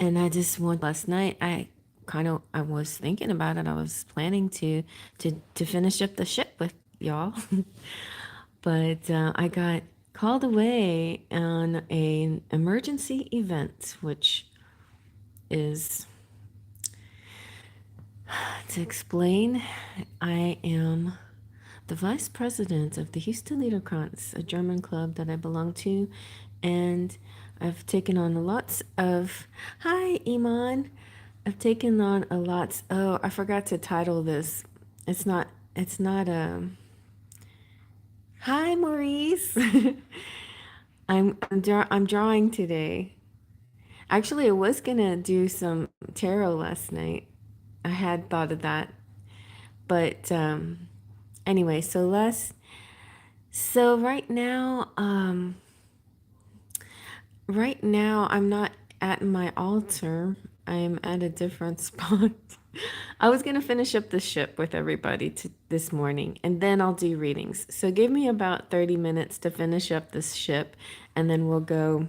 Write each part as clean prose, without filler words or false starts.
And I just want last night I was thinking about it. I was planning to finish up the ship with y'all. But I got called away on an emergency event, which is to explain. I am the vice president of the Houston Liederkranz, a German club that I belong to, and I've taken on lots of. Hi, Iman. I've taken on a lots. Oh, I forgot to title this. It's not. It's not. Hi, Maurice. I'm drawing today. Actually, I was gonna do some tarot last night. I had thought of that, but anyway. So right now I'm not at my altar. I'm at a different spot. I was gonna finish up the ship with everybody this morning, and then I'll do readings. So give me about 30 minutes to finish up this ship, and then I'll go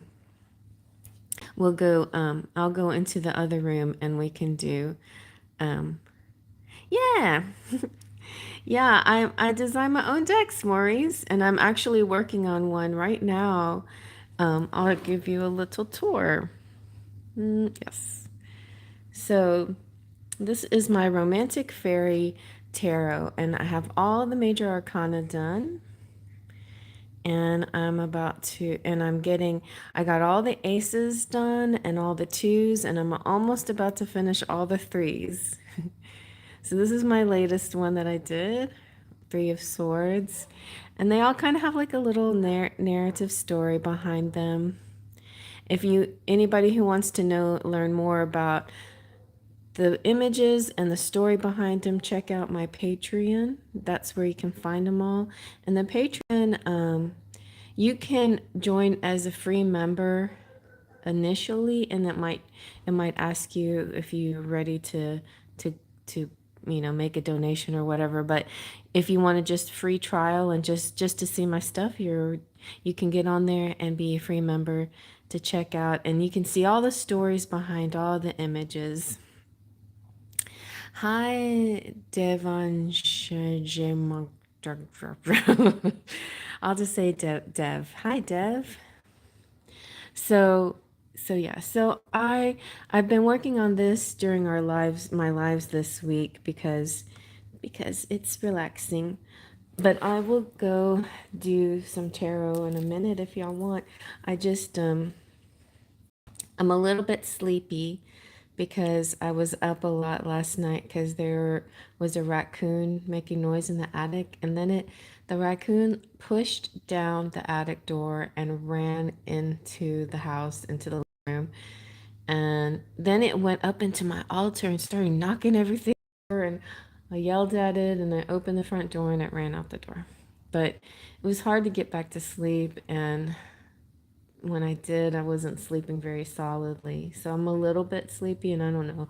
into the other room and we can do, um, yeah, yeah, I design my own decks, Maurice, and I'm actually working on one right now. I'll give you a little tour. Yes. So this is my Romantic Faery Tarot, and I have all the major arcana done. And I got all the aces done and all the twos, and I'm almost about to finish all the threes. So this is my latest one that I did, Three of Swords. And they all kind of have like a little narrative story behind them. Anybody who wants to learn more about the images and the story behind them, check out my Patreon. That's where you can find them all. And the Patreon, you can join as a free member initially, and it might ask you if you're ready to make a donation or whatever. But if you want to just free trial and just to see my stuff, you can get on there and be a free member to check out, and you can see all the stories behind all the images. Hi, Devon. I'll just say Dev. Hi, Dev. So, I've been working on this during my lives this week because it's relaxing. But I will go do some tarot in a minute if y'all want. I just I'm a little bit sleepy because I was up a lot last night because there was a raccoon making noise in the attic, and then the raccoon pushed down the attic door and ran into the house, into the living room, and then it went up into my altar and started knocking everything over, and I yelled at it, and I opened the front door and it ran out the door. But it was hard to get back to sleep, and when I did, I wasn't sleeping very solidly. So I'm a little bit sleepy, and I don't know.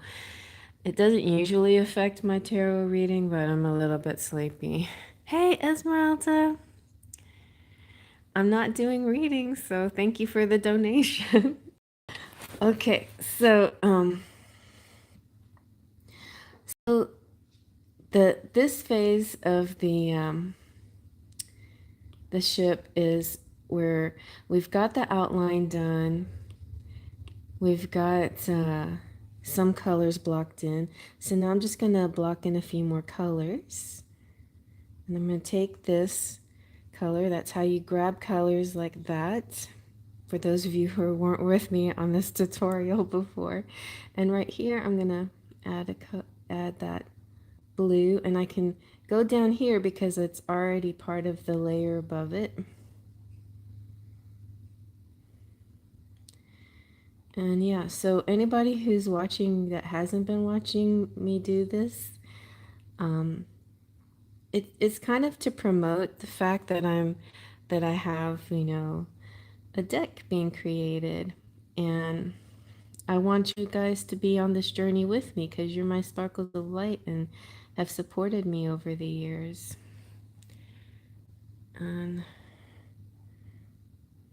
It doesn't usually affect my tarot reading, but I'm a little bit sleepy. Hey, Esmeralda. I'm not doing readings, so thank you for the donation. Okay, so this phase of the ship is where we've got the outline done. We've got some colors blocked in. So now I'm just going to block in a few more colors. And I'm going to take this color. That's how you grab colors like that. For those of you who weren't with me on this tutorial before. And right here, I'm going to add that blue. And I can go down here because it's already part of the layer above it. And yeah, so anybody who's watching that hasn't been watching me do this, it's kind of to promote the fact that I have, a deck being created, and I want you guys to be on this journey with me because you're my sparkles of light and have supported me over the years. And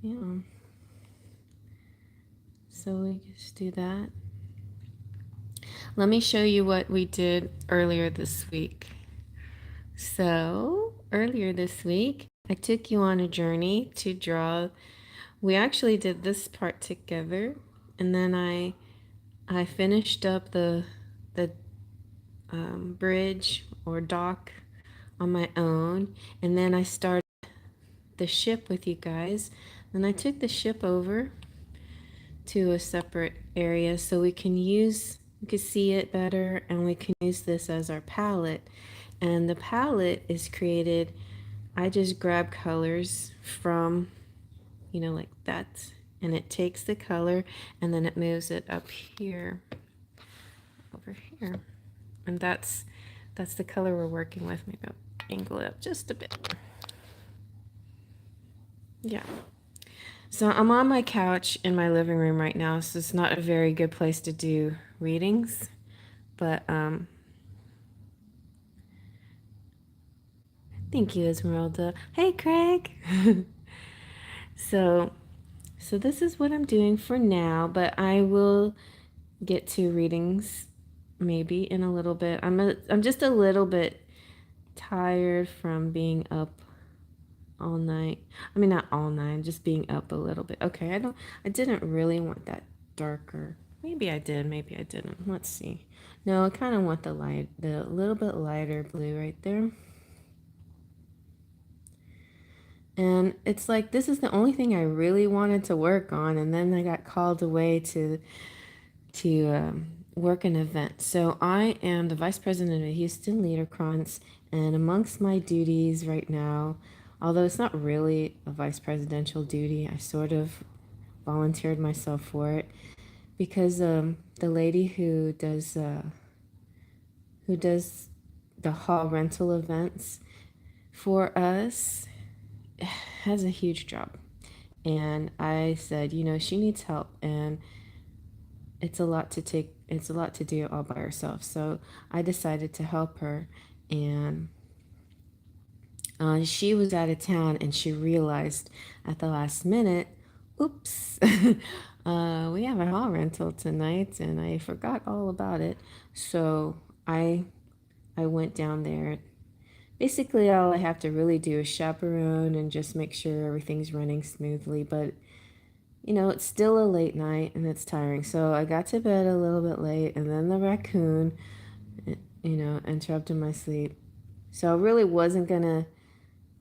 yeah, so we just do that. let me show you what we did earlier this week. So, earlier this week, I took you on a journey to draw. We actually did this part together, and then I finished up the bridge or dock on my own, and then I started the ship with you guys. Then I took the ship over to a separate area so we can see it better, and we can use this as our palette. And the palette is created, I just grab colors from, like that, and it takes the color and then it moves it up here, over here, and that's the color we're working with. Maybe I'll angle it up just a bit. Yeah. So I'm on my couch in my living room right now, so it's not a very good place to do readings, but thank you, Esmeralda. Hey, Craig. So this is what I'm doing for now, but I will get to readings maybe in a little bit. I'm just a little bit tired from being up all night. I mean, not all night, just being up a little bit. Okay, I didn't really want that darker. Maybe I did, maybe I didn't. Let's see. No, I kind of want the little bit lighter blue right there. And it's like, this is the only thing I really wanted to work on, and then I got called away to work an event. So I am the vice president of Houston Leadercrons, and amongst my duties right now, although it's not really a vice presidential duty, I sort of volunteered myself for it because the lady who does the hall rental events for us has a huge job. And I said, she needs help, and it's a lot to do all by herself. So I decided to help her, and she was out of town, and she realized at the last minute, oops, we have a hall rental tonight, and I forgot all about it. So I went down there. Basically, all I have to really do is chaperone and just make sure everything's running smoothly. But, it's still a late night and it's tiring. So I got to bed a little bit late, and then the raccoon, interrupted my sleep. So I really wasn't going to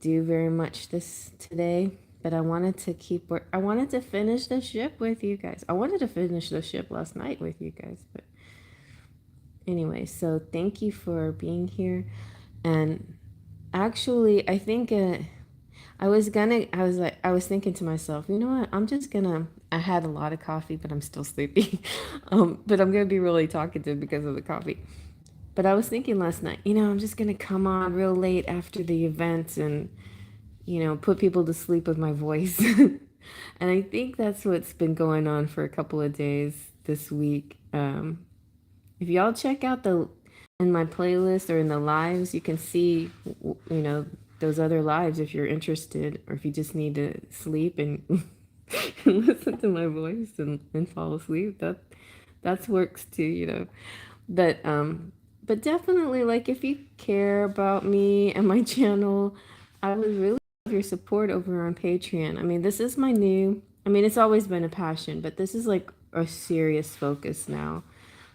do very much today, but I wanted to I wanted to finish the ship with you guys. I wanted to finish the ship last night with you guys. But anyway, so thank you for being here. And actually, I think I was thinking to myself, you know what? I had a lot of coffee, but I'm still sleepy. But I'm gonna be really talkative because of the coffee. But I was thinking last night, I'm just gonna come on real late after the event and, put people to sleep with my voice. And I think that's what's been going on for a couple of days this week. If y'all check out in my playlist or in the lives, you can see, those other lives if you're interested, or if you just need to sleep and listen to my voice and fall asleep. That works too. But definitely, like, if you care about me and my channel, I would really love your support over on Patreon. I mean, this is it's always been a passion, but this is like a serious focus now.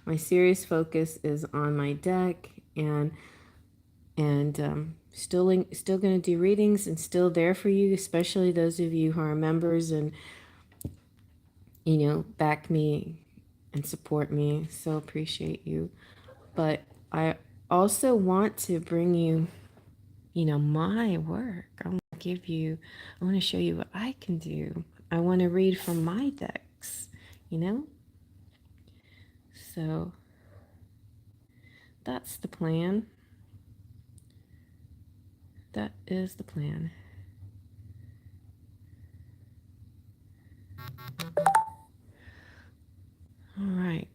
My serious focus is on my deck, and still going to do readings and still there for you, especially those of you who are members and back me and support me. So appreciate you. But I also want to bring you my work. I want to show you what I can do. I want to read from my decks, so that's the plan. That is the plan. All right.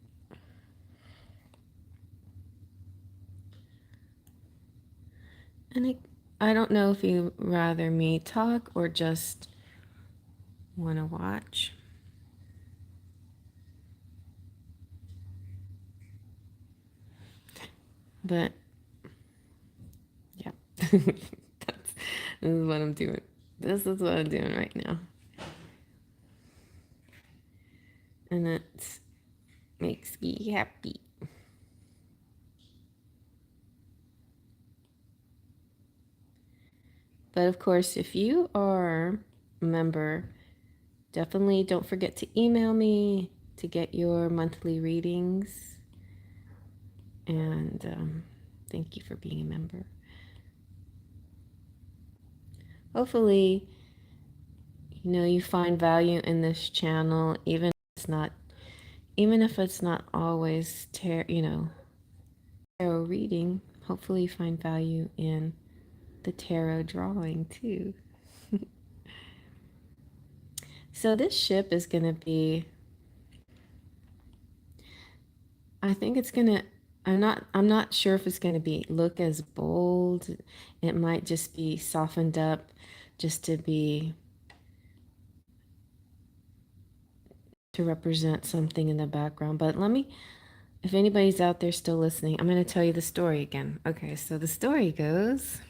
And I don't know if you rather me talk or just want to watch. But yeah, this is what I'm doing. This is what I'm doing right now. And it makes me happy. But of course, if you are a member, definitely don't forget to email me to get your monthly readings. And thank you for being a member. Hopefully, you find value in this channel, even if it's not always tarot reading. Hopefully you find value in the tarot drawing too. So this ship is going to be, I think it's going to, I'm not sure if it's going to look as bold. It might just be softened up just to represent something in the background. But if anybody's out there still listening, I'm going to tell you the story again. Okay, so the story goes,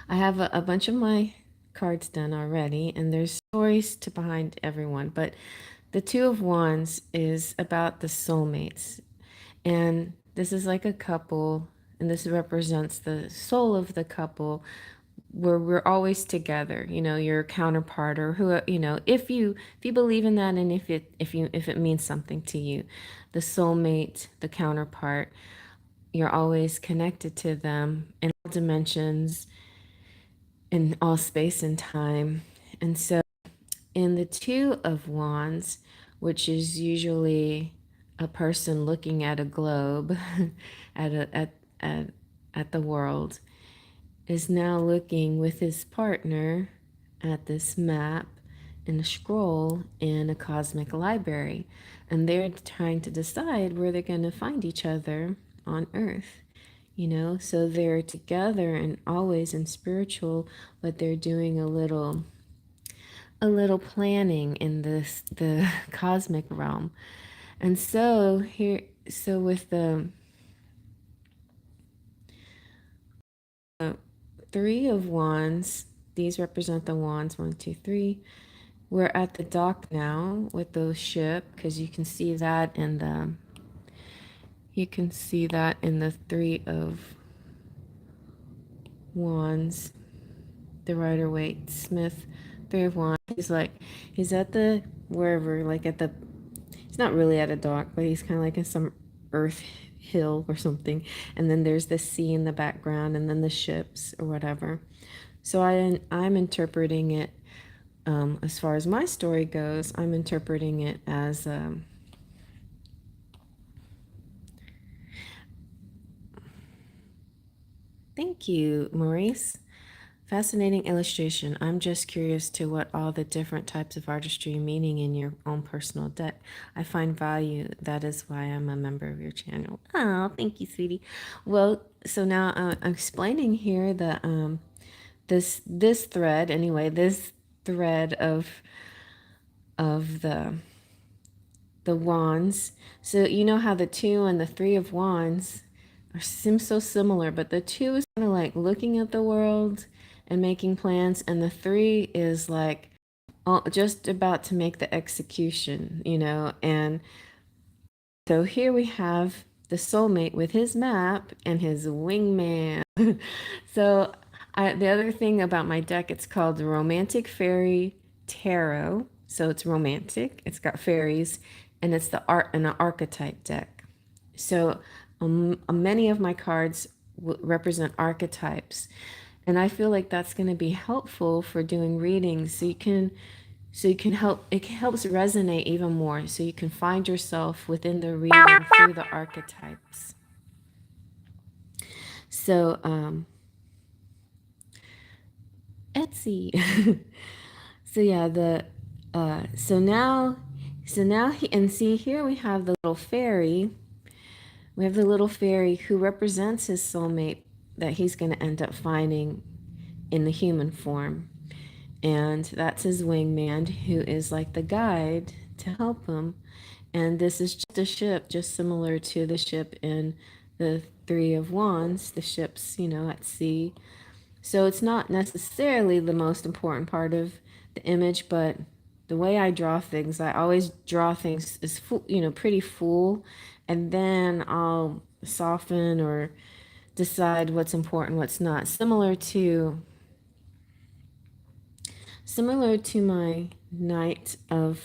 I have a bunch of my cards done already, and there's stories behind everyone, but the Two of Wands is about the soulmates. And this is like a couple, and this represents the soul of the couple where we're always together, your counterpart, or who, if you believe in that, and if it means something to you, the soulmate, the counterpart, you're always connected to them in all dimensions, in all space and time. And so in the Two of Wands, which is usually a person looking at a globe, at the world, is now looking with his partner at this map and a scroll in a cosmic library. And they're trying to decide where they're going to find each other on Earth. So they're together and always in spiritual, but they're doing a little planning in the cosmic realm. And so with the Three of Wands, these represent the wands, 1, 2, 3. We're at the dock now with the ship, because you can see that in the Three of Wands, the Rider-Waite-Smith, Three of Wands. He's at the wherever, he's not really at a dock, but he's kind of like in some earth hill or something. And then there's the sea in the background, and then the ships or whatever. So I'm interpreting it, as far as my story goes, I'm interpreting it as thank you, Maurice. Fascinating illustration. I'm just curious to what all the different types of artistry meaning in your own personal deck. I find value. That is why I'm a member of your channel. Oh, thank you, sweetie. Well, so now I'm explaining here that this thread, anyway, this thread of the wands. So you know how the Two and the Three of Wands seem so similar, but the Two is kind of like looking at the world and making plans, and the Three is like just about to make the execution, and so here we have the soulmate with his map and his wingman. So the other thing about my deck, it's called the Romantic Faery Tarot. So it's romantic, it's got fairies, and it's an archetype deck. So many of my cards represent archetypes. And I feel like that's going to be helpful for doing readings, so it helps resonate even more, so you can find yourself within the reading through the archetypes. So Etsy. So yeah, here we have the little fairy. We have the little fairy who represents his soulmate that he's going to end up finding in the human form. And that's his wingman, who is like the guide to help him. And this is just a ship, just similar to the ship in the Three of Wands, the ships, at sea. So it's not necessarily the most important part of the image, but the way I draw things, I always draw things as full, pretty full, and then I'll soften or decide what's important, what's not. Similar to my Knight of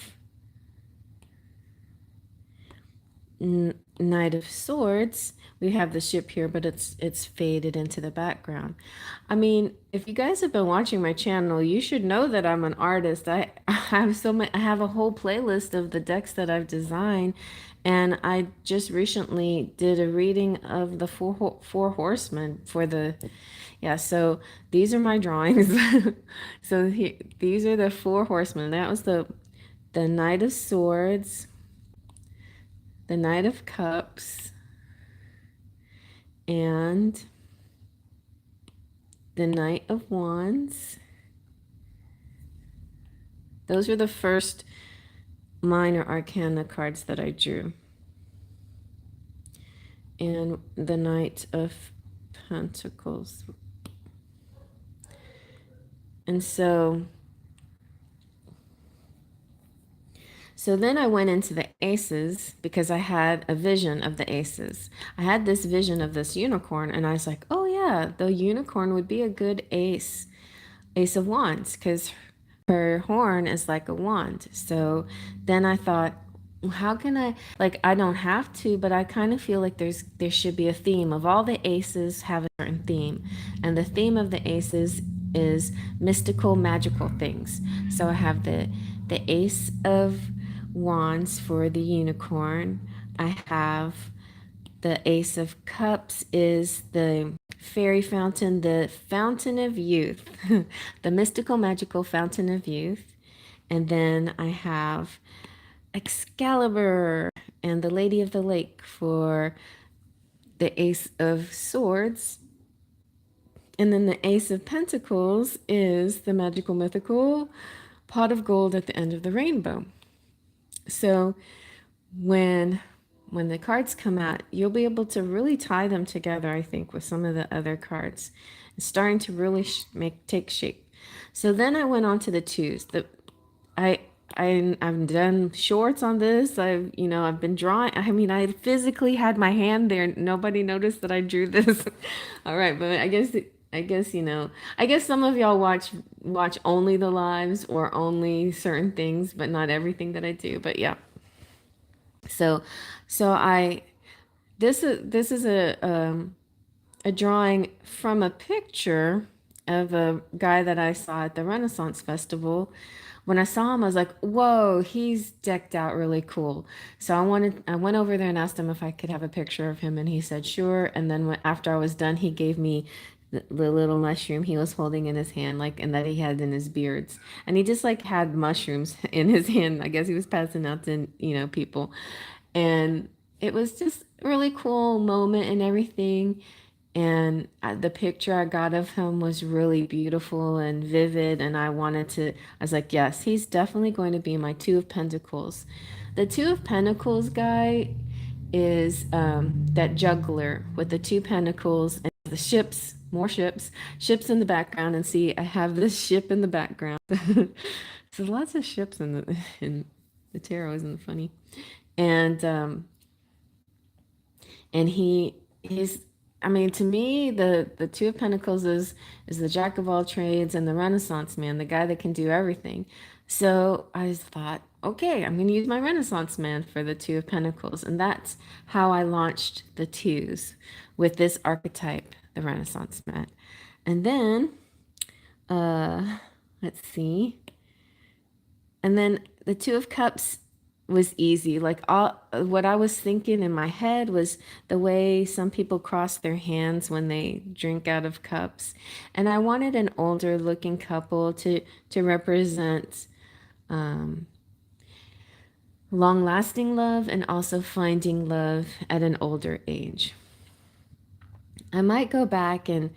Swords, we have the ship here, but it's faded into the background. I mean, if you guys have been watching my channel, you should know that I'm an artist. I have I have a whole playlist of the decks that I've designed, and I just recently did a reading of the four horsemen for the yeah. So these are my drawings. So these are the four horsemen. That was the Knight of Swords, the Knight of Cups, and the Knight of Wands. Those were the first minor arcana cards that I drew. And the Knight of Pentacles. And so then I went into the aces because I had a vision of the aces. I had this vision of this unicorn, and I was like, oh yeah, the unicorn would be a good ace of wands, because her horn is like a wand. So then I thought, how can I don't have to, but I kind of feel like there should be a theme of all the aces have a certain theme, and the theme of the aces is mystical, magical things. So I have the ace of wands for the unicorn. I have the ace of cups is the fairy fountain, the fountain of youth, the mystical, magical fountain of youth. And then I have Excalibur and the Lady of the Lake for the ace of swords. And then the ace of pentacles is the magical, mythical pot of gold at the end of the rainbow. So when the cards come out, you'll be able to really tie them together, I think, with some of the other cards. It's starting to really take shape. So then I went on to the twos. I've done shorts on this. I've been drawing. I mean, I physically had my hand there. Nobody noticed that I drew this. All right, but I guess some of y'all watch only the lives or only certain things, but not everything that I do. But yeah. So I this is a drawing from a picture of a guy that I saw at the Renaissance Festival. When I saw him, I was like, whoa, he's decked out really cool. So I went over there and asked him if I could have a picture of him, and he said sure. And then after I was done, he gave me the little mushroom he was holding in his hand, and that he had in his beards. And he just had mushrooms in his hand. I guess he was passing out to, people. And it was just a really cool moment and everything. And the picture I got of him was really beautiful and vivid. And I was like, yes, he's definitely going to be my Two of Pentacles. The Two of Pentacles guy is that juggler with the two pentacles and the ships, more ships in the background. And see, I have this ship in the background. So lots of ships in the tarot, isn't it funny? And he's, I mean, to me, the Two of Pentacles is the jack of all trades and the Renaissance man, the guy that can do everything. So I thought, okay, I'm going to use my Renaissance man for the Two of Pentacles. And that's how I launched the twos with this archetype, the Renaissance man. And then, let's see. And then the Two of Cups was easy. What I was thinking in my head was the way some people cross their hands when they drink out of cups. And I wanted an older looking couple to represent long-lasting love and also finding love at an older age. I might go back and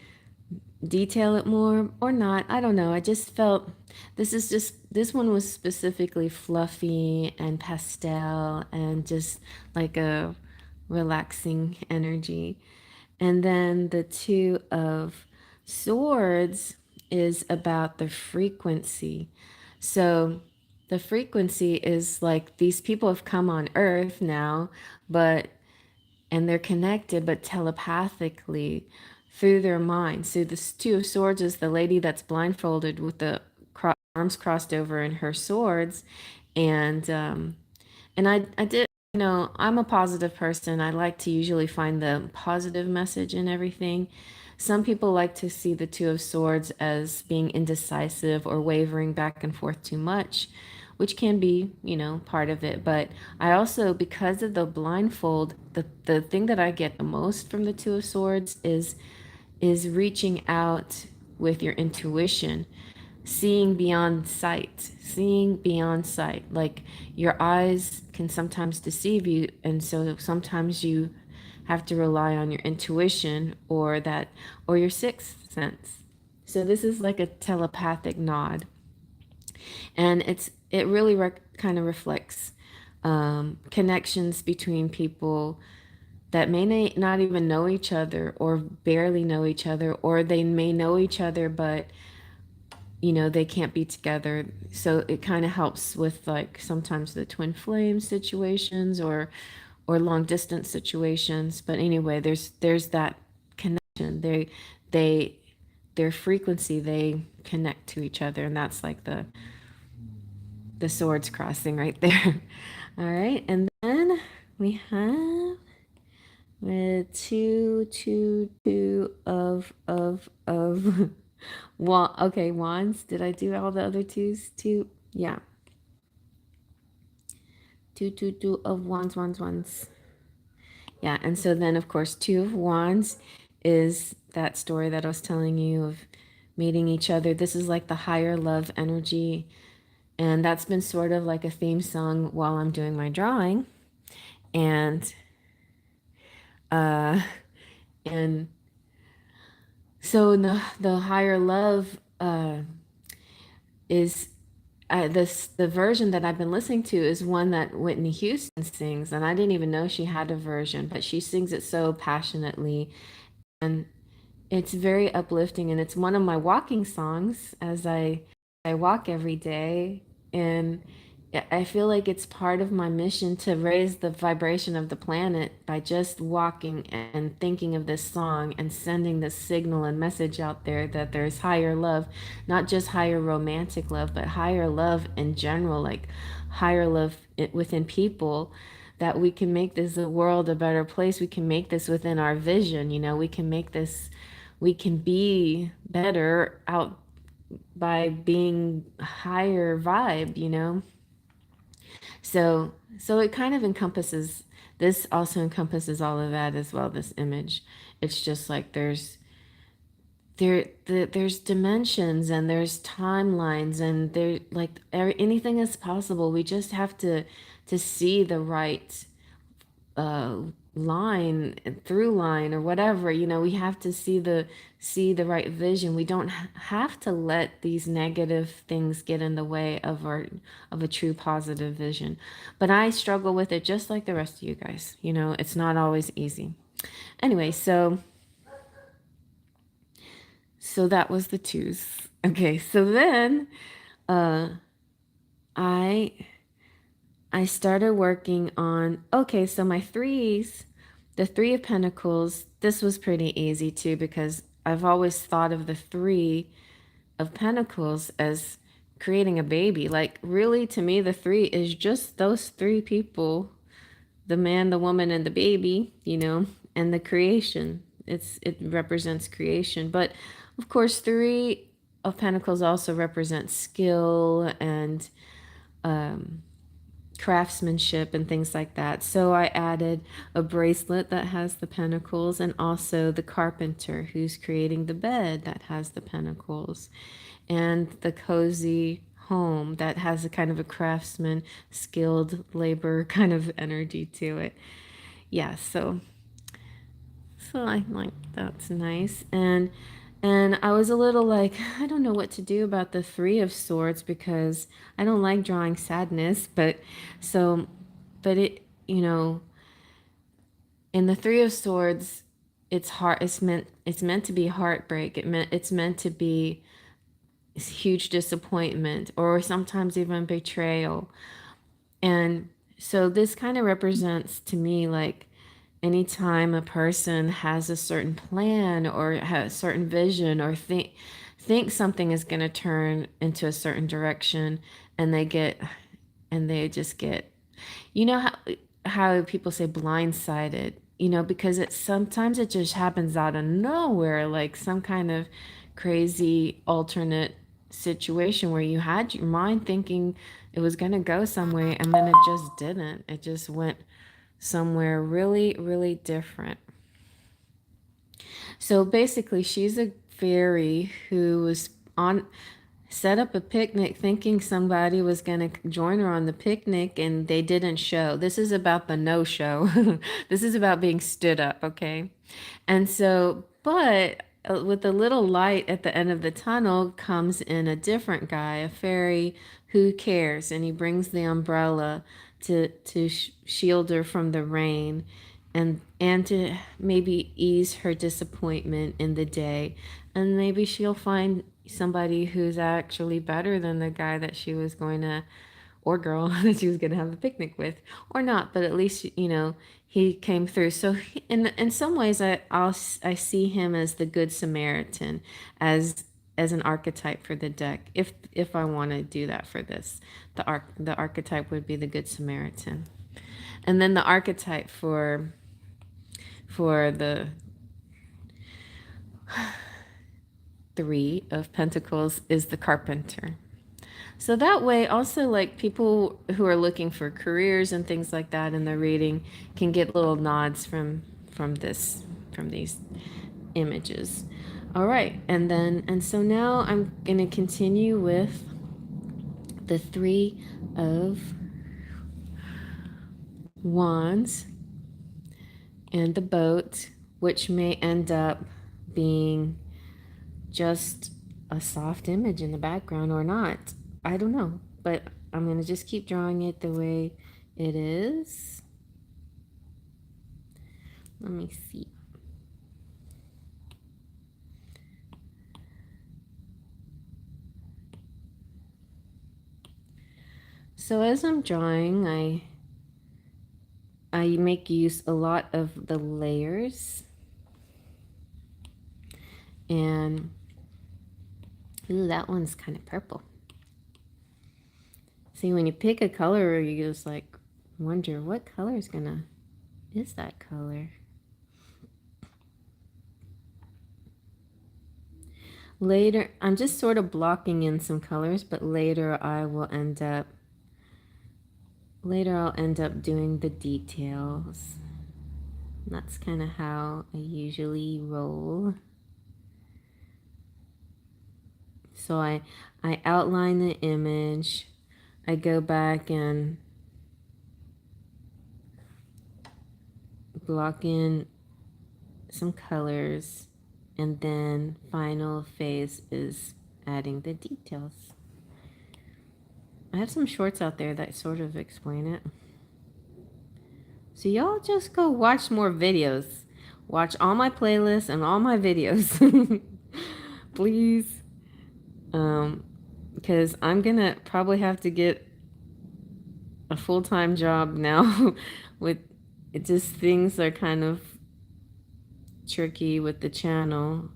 detail it more or not. I don't know. I just felt this one was specifically fluffy and pastel and just like a relaxing energy. And then the Two of Swords is about the frequency. So the frequency is like these people have come on Earth now, but and they're connected, but telepathically through their mind. So this Two of Swords is the lady that's blindfolded with the arms crossed over in her swords, and I did, I'm a positive person. I like to usually find the positive message in everything. Some people like to see the Two of Swords as being indecisive or wavering back and forth too much, which can be, part of it. But I also, because of the blindfold, the thing that I get the most from the Two of Swords is reaching out with your intuition, seeing beyond sight. Like your eyes can sometimes deceive you, and so sometimes you have to rely on your intuition or your sixth sense. So this is like a telepathic nod, and it really kind of reflects connections between people that may not even know each other or barely know each other, or they may know each other but they can't be together. So it kind of helps with like sometimes the twin flame situations or long distance situations. But anyway, there's that connection. They their frequency, they connect to each other, and that's like the swords crossing right there. All right, and then we have with two of okay, wands. Did I do all the other twos? Two, yeah. Two of wands. Yeah, and so then of course Two of Wands is that story that I was telling you of meeting each other. This is like the higher love energy, and that's been sort of like a theme song while I'm doing my drawing. And uh and so the higher love is the version that I've been listening to is one that Whitney Houston sings, and I didn't even know she had a version, but she sings it so passionately, and it's very uplifting, and it's one of my walking songs as I walk every day. And I feel like it's part of my mission to raise the vibration of the planet by just walking and thinking of this song and sending this signal and message out there that there's higher love, not just higher romantic love, but higher love in general, like higher love within people, that we can make this world a better place. We can make this within our vision, we can be better out by being higher vibe. So it kind of encompasses, this also encompasses all of that as well, this image. It's just like there's dimensions and there's timelines, and there like anything is possible. We just have to see the right uh line, through line, or whatever. We have to see the right vision. We don't have to let these negative things get in the way of a true positive vision. But I struggle with it just like the rest of you guys. It's not always easy. Anyway, so that was the twos. Okay, so then I I started working on, okay, so my threes, the Three of Pentacles, this was pretty easy too, because I've always thought of the Three of Pentacles as creating a baby. Like, really, to me, the three is just those three people, the man, the woman, and the baby, and the creation. It represents creation. But of course, Three of Pentacles also represents skill and craftsmanship and things like that. So I added a bracelet that has the pentacles, and also the carpenter who's creating the bed that has the pentacles, and the cozy home that has a kind of a craftsman, skilled labor kind of energy to it. Yeah, so I like, that's nice. And And I was a little like, I don't know what to do about the Three of Swords because I don't like drawing sadness, but so, but it, you know, in the Three of Swords, it's meant to be heartbreak. It's meant to be huge disappointment or sometimes even betrayal. And so this kind of represents to me like anytime a person has a certain plan or has a certain vision or think something is going to turn into a certain direction, and they just get, you know how people say blindsided, because it sometimes it just happens out of nowhere, like some kind of crazy alternate situation where you had your mind thinking it was going to go somewhere and then it just didn't. It just went somewhere really, really different. So basically, she's a fairy who was on set up a picnic thinking somebody was going to join her on the picnic and they didn't show. This is about the no show. This is about being stood up, okay? And so, but with a little light at the end of the tunnel comes in a different guy, a fairy who cares, and he brings the umbrella to shield her from the rain and to maybe ease her disappointment in the day. And maybe she'll find somebody who's actually better than the guy that she was going to, or girl that she was going to have a picnic with, or not, but at least, he came through. So in some ways, I see him as the Good Samaritan, as an archetype for the deck. If I want to do that for this, the archetype would be the Good Samaritan. And then the archetype for the Three of Pentacles is the Carpenter. So that way, also, like, people who are looking for careers and things like that in the reading can get little nods from these images. All right, and so now I'm going to continue with the Three of Wands and the boat, which may end up being just a soft image in the background or not. I don't know, but I'm going to just keep drawing it the way it is. Let me see. So as I'm drawing, I make use a lot of the layers. And ooh, that one's kind of purple. See, when you pick a color, you just like wonder what color is that color. Later, I'm just sort of blocking in some colors, but later I'll end up doing the details. That's kind of how I usually roll. So I outline the image. I go back and block in some colors, and then final phase is adding the details. I have some shorts out there that sort of explain it. So y'all just go watch more videos. Watch all my playlists and all my videos. Please. Because I'm gonna probably have to get a full-time job now. With it, just things are kind of tricky with the channel.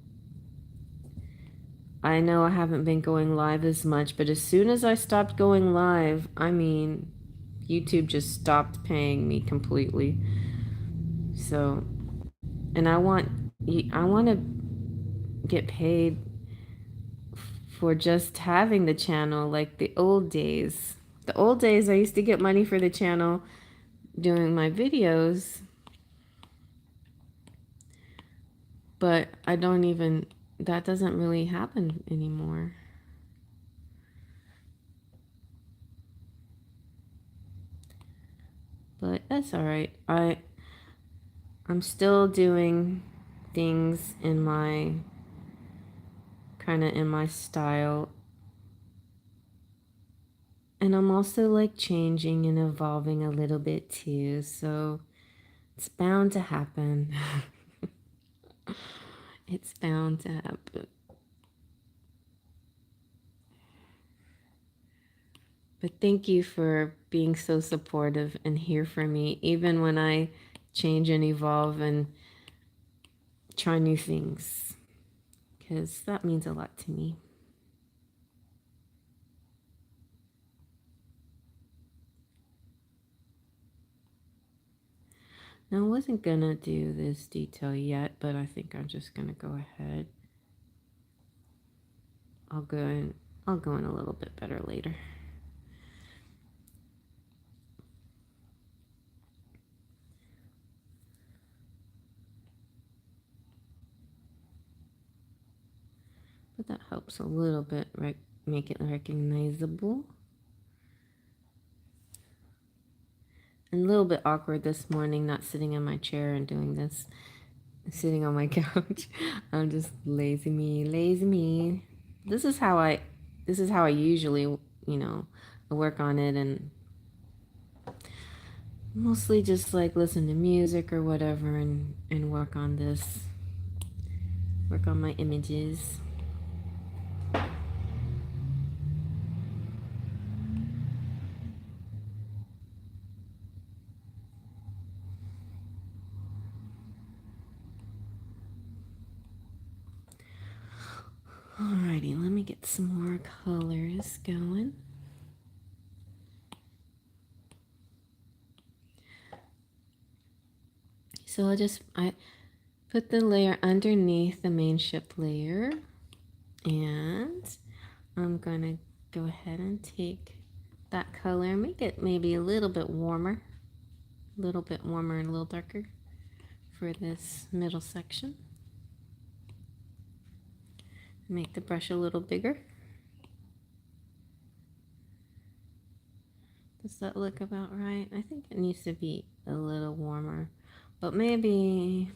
I know I haven't been going live as much, but as soon as I stopped going live, I mean, YouTube just stopped paying me completely. So, and I want to get paid for just having the channel, like the old days. The old days, I used to get money for the channel doing my videos, but that doesn't really happen anymore. But that's all right. I'm still doing things in my kind of in my style. And I'm also like changing and evolving a little bit too, so it's bound to happen. It's bound to happen. But thank you for being so supportive and here for me, even when I change and evolve and try new things, because that means a lot to me. Now, I wasn't gonna do this detail yet, but I think I'm just gonna go ahead. I'll go in a little bit better later. But that helps a little bit, right? Make it recognizable. And a little bit awkward this morning, not sitting in my chair and doing this. Sitting on my couch. I'm just lazy me. This is how I usually, work on it, and mostly just like listen to music or whatever and work on this. Work on my images. Alrighty, let me get some more colors going. So I put the layer underneath the main ship layer, and I'm gonna go ahead and take that color, make it maybe a little bit warmer and a little darker for this middle section. Make the brush a little bigger. Does that look about right? I think it needs to be a little warmer, but maybe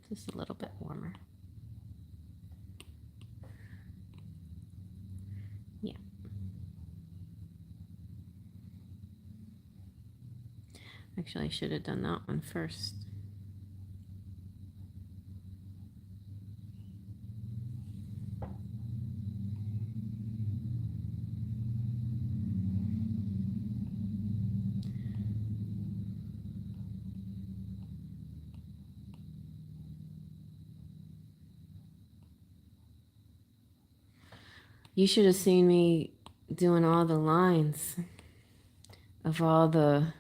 just a little bit warmer. Yeah. Actually, I should have done that one first. You should have seen me doing all the lines of all the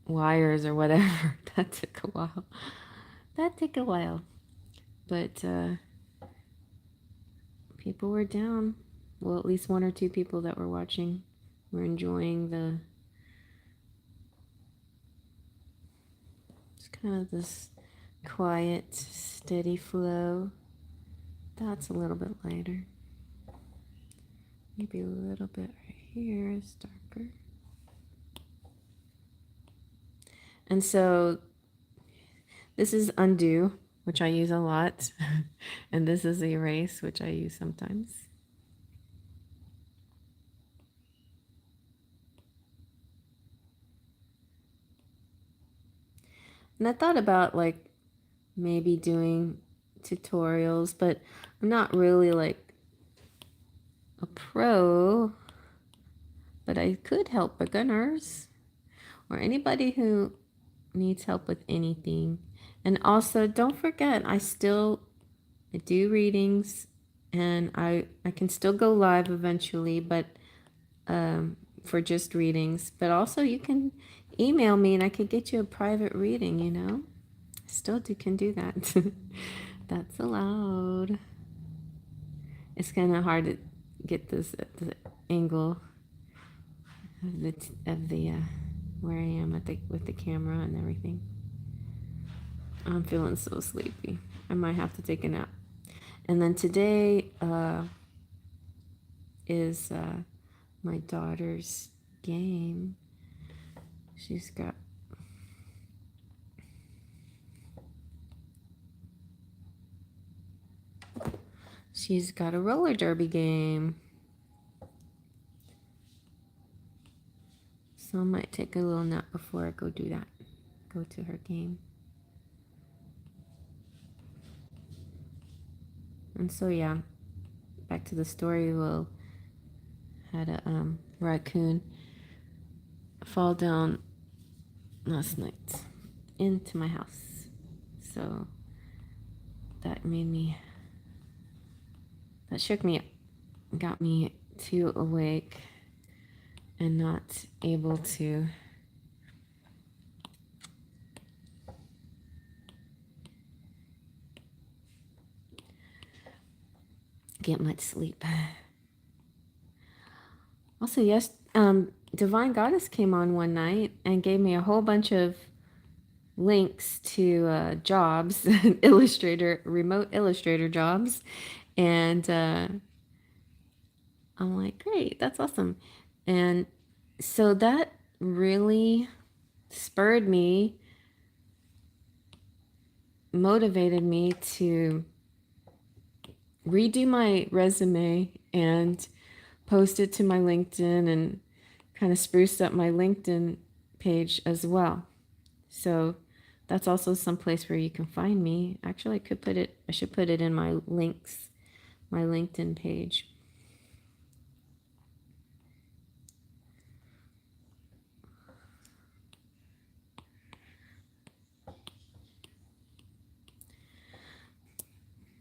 wires or whatever. That took a while. But people were down. Well, at least one or two people that were watching were enjoying it's kind of this quiet, steady flow. That's a little bit lighter. Maybe a little bit right here is darker. And so this is undo, which I use a lot. And this is erase, which I use sometimes. And I thought about like maybe doing tutorials, but I'm not really like a pro, but I could help beginners or anybody who needs help with anything. And also don't forget, I do readings, and I can still go live eventually, but for just readings. But also you can email me and I could get you a private reading, I still can do that. That's allowed. It's kind of hard to get this at the angle of the where I am with the camera and everything. I'm feeling so sleepy. I might have to take a nap. And then today is my daughter's game. She's got She's got a roller derby game. So I might take a little nap before I go do that. Go to her game. And so yeah, back to the story. Will had a raccoon fall down last night into my house. So that shook me up, got me too awake and not able to get much sleep. Also, yes, Divine Goddess came on one night and gave me a whole bunch of links to jobs, remote illustrator jobs. And I'm like, great, that's awesome. And so that really spurred me, motivated me to redo my resume and post it to my LinkedIn and kind of spruced up my LinkedIn page as well. So that's also some place where you can find me. Actually, I should put it in my links, my LinkedIn page.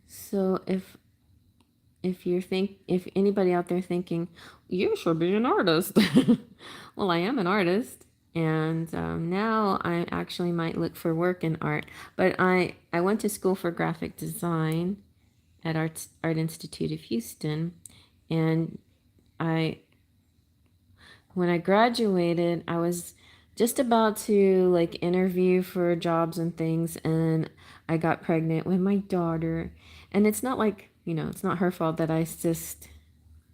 So if anybody out there thinking, you should be an artist. Well, I am an artist. And now I actually might look for work in art. But I went to school for graphic design at Art Institute of Houston. And when I graduated, I was just about to like interview for jobs and things. And I got pregnant with my daughter. And it's not like, it's not her fault that I just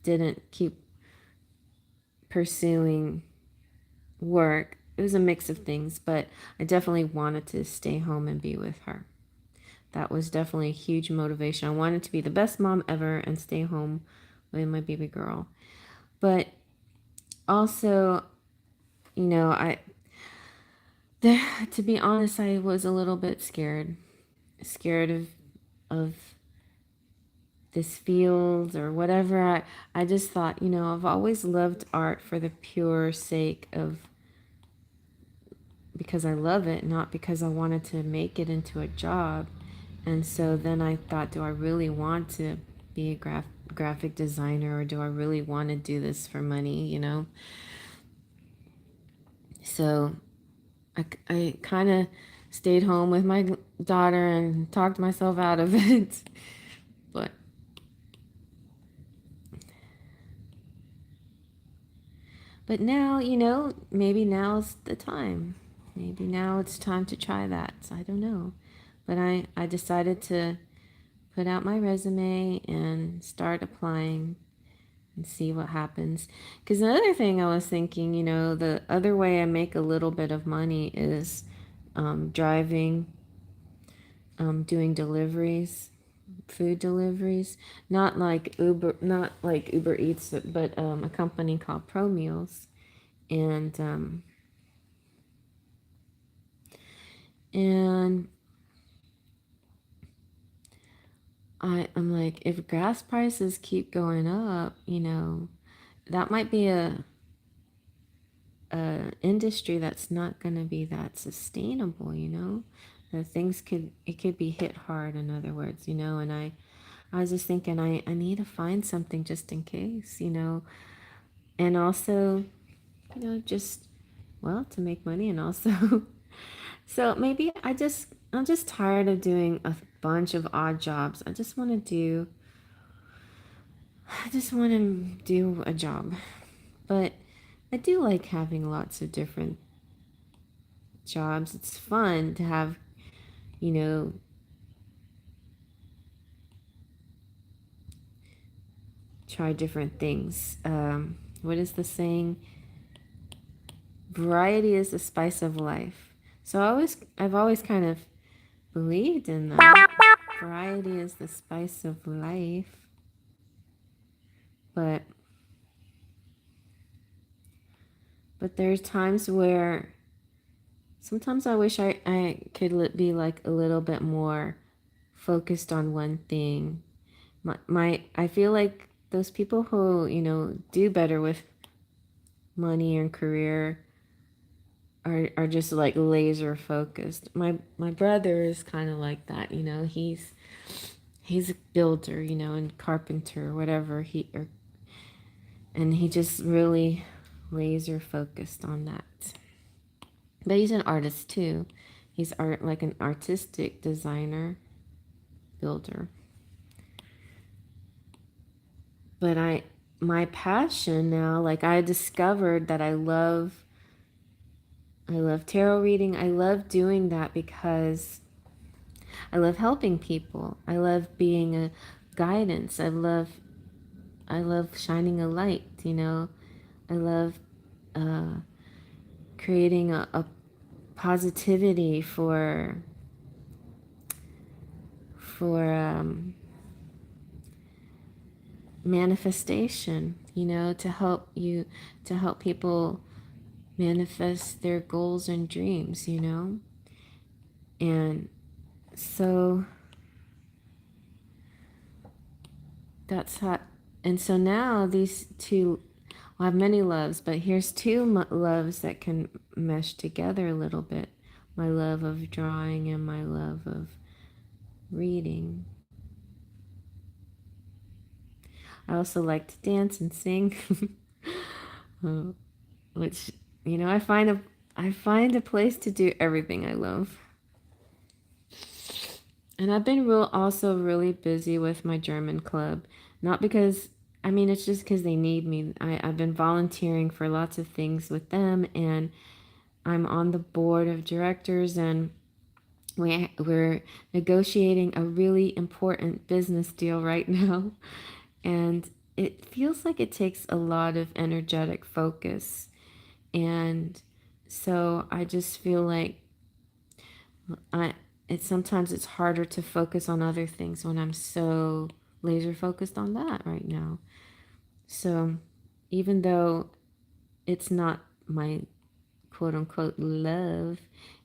didn't keep pursuing work. It was a mix of things, but I definitely wanted to stay home and be with her. That was definitely a huge motivation. I wanted to be the best mom ever and stay home with my baby girl. But also, to be honest, I was a little bit scared of this field or whatever. I just thought, I've always loved art for the pure sake of, because I love it, not because I wanted to make it into a job. And so then I thought, do I really want to be a graphic designer, or do I really want to do this for money, So I kind of stayed home with my daughter and talked myself out of it. But now, maybe now's the time. Maybe now it's time to try that. I don't know. But I decided to put out my resume and start applying and see what happens. Because another thing I was thinking, the other way I make a little bit of money is driving, doing deliveries, food deliveries, not like Uber Eats, but a company called Pro Meals. And I'm like, if gas prices keep going up, that might be a industry that's not going to be that sustainable, it could be hit hard, in other words, and I was just thinking, I need to find something just in case, and also, just, to make money, and also, so maybe I'm just tired of doing a bunch of odd jobs. I just want to do a job. But I do like having lots of different jobs. It's fun to have, try different things. What is the saying? Variety is the spice of life. So I've always kind of believed in that. Variety is the spice of life. But there's times where sometimes I wish I could be like a little bit more focused on one thing. I feel like those people who, do better with money and career are just like laser focused. My brother is kind of like that, he's a builder, and carpenter, whatever and he just really laser focused on that. But he's an artist too. He's like an artistic designer, builder. But my passion now, like I discovered that I love tarot reading. I love doing that because I love helping people. I love being a guidance. I love shining a light, I love creating a positivity for manifestation, to help people manifest their goals and dreams, and so that's how. And so now these two, well, I have many loves, but here's two loves that can mesh together a little bit. My love of drawing and my love of reading. I also like to dance and sing, which, I find a place to do everything I love. And I've been also really busy with my German club, not because, it's just because they need me. I've been volunteering for lots of things with them, and I'm on the board of directors, and we're negotiating a really important business deal right now. And it feels like it takes a lot of energetic focus. And so I just feel like sometimes it's harder to focus on other things when I'm so laser focused on that right now. So even though it's not my quote unquote love,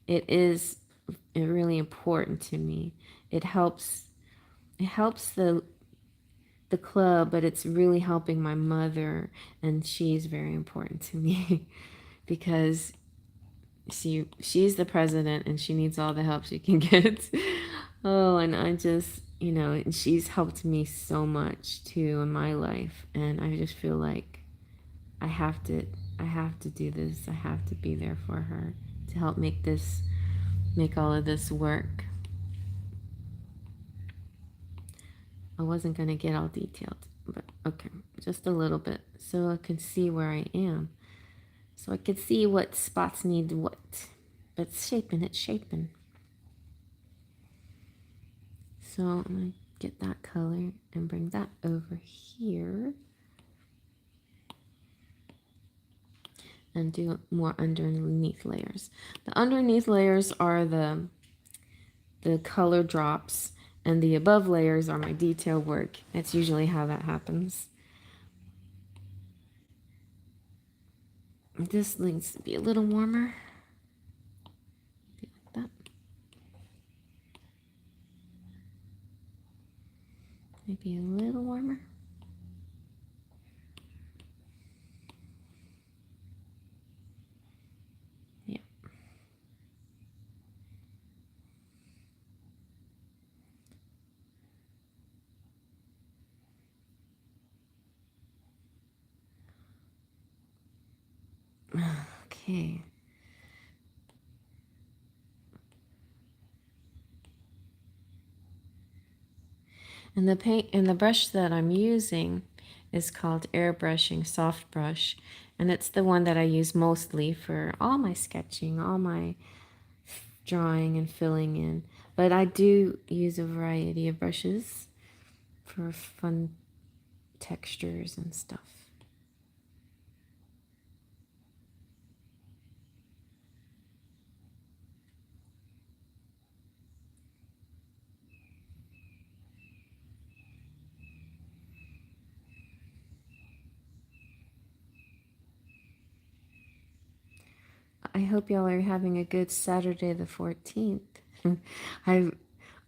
it is really important to me. It helps the club, but it's really helping my mother, and she's very important to me because she's the president and she needs all the help she can get. Oh, and I just, and she's helped me so much too in my life, and I just feel like I have to do this. I have to be there for her to help make all of this work. I wasn't going to get all detailed, but okay, just a little bit so I can see where I am. So I could see what spots need what. But it's shaping. So I'm going to get that color and bring that over here. And do more underneath layers. The underneath layers are the color drops, and the above layers are my detail work. That's usually how that happens. This needs to be a little warmer. Like that. Maybe a little warmer. Yeah. Okay. And the brush that I'm using is called Airbrushing Soft Brush, and it's the one that I use mostly for all my sketching, all my drawing and filling in. But I do use a variety of brushes for fun textures and stuff. I hope y'all are having a good Saturday the 14th. I